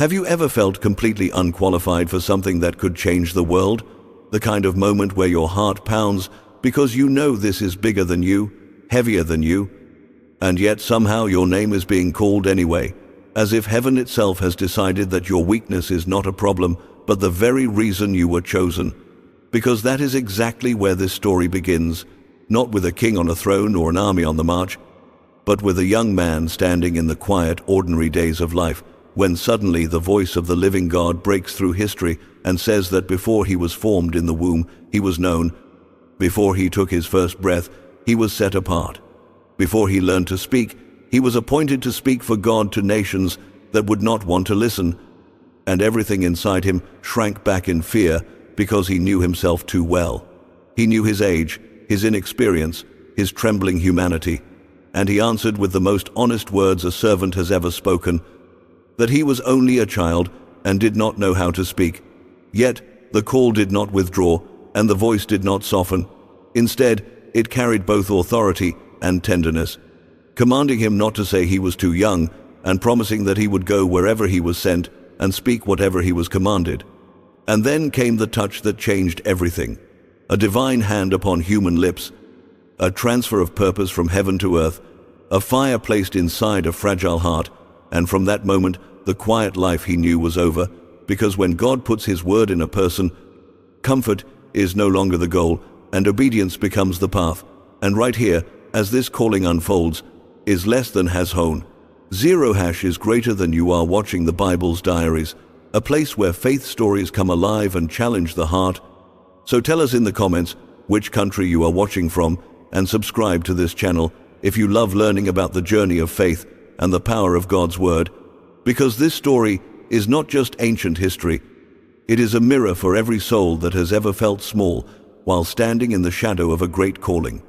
Have you ever felt completely unqualified for something that could change the world? The kind of moment where your heart pounds because you know this is bigger than you, heavier than you, and yet somehow your name is being called anyway, as if heaven itself has decided that your weakness is not a problem, but the very reason you were chosen. Because that is exactly where this story begins, not with a king on a throne or an army on the march, but with a young man standing in the quiet, ordinary days of life, when suddenly the voice of the living God breaks through history and says that before he was formed in the womb, he was known. Before he took his first breath, he was set apart. Before he learned to speak, he was appointed to speak for God to nations that would not want to listen. And everything inside him shrank back in fear because he knew himself too well. He knew his age, his inexperience, his trembling humanity, and he answered with the most honest words a servant has ever spoken, that he was only a child and did not know how to speak. Yet the call did not withdraw, and the voice did not soften. Instead, it carried both authority and tenderness, commanding him not to say he was too young, and promising that he would go wherever he was sent and speak whatever he was commanded. And then came the touch that changed everything, a divine hand upon human lips, a transfer of purpose from heaven to earth, a fire placed inside a fragile heart, and from that moment, the quiet life he knew was over, because when God puts his word in a person, comfort is no longer the goal, and obedience becomes the path. And right here, as this calling unfolds, is less than has hone. Zero hash is greater than you are watching the Bible's diaries, a place where faith stories come alive and challenge the heart. So tell us in the comments which country you are watching from, and subscribe to this channel if you love learning about the journey of faith and the power of God's word, because this story is not just ancient history. It is a mirror for every soul that has ever felt small while standing in the shadow of a great calling.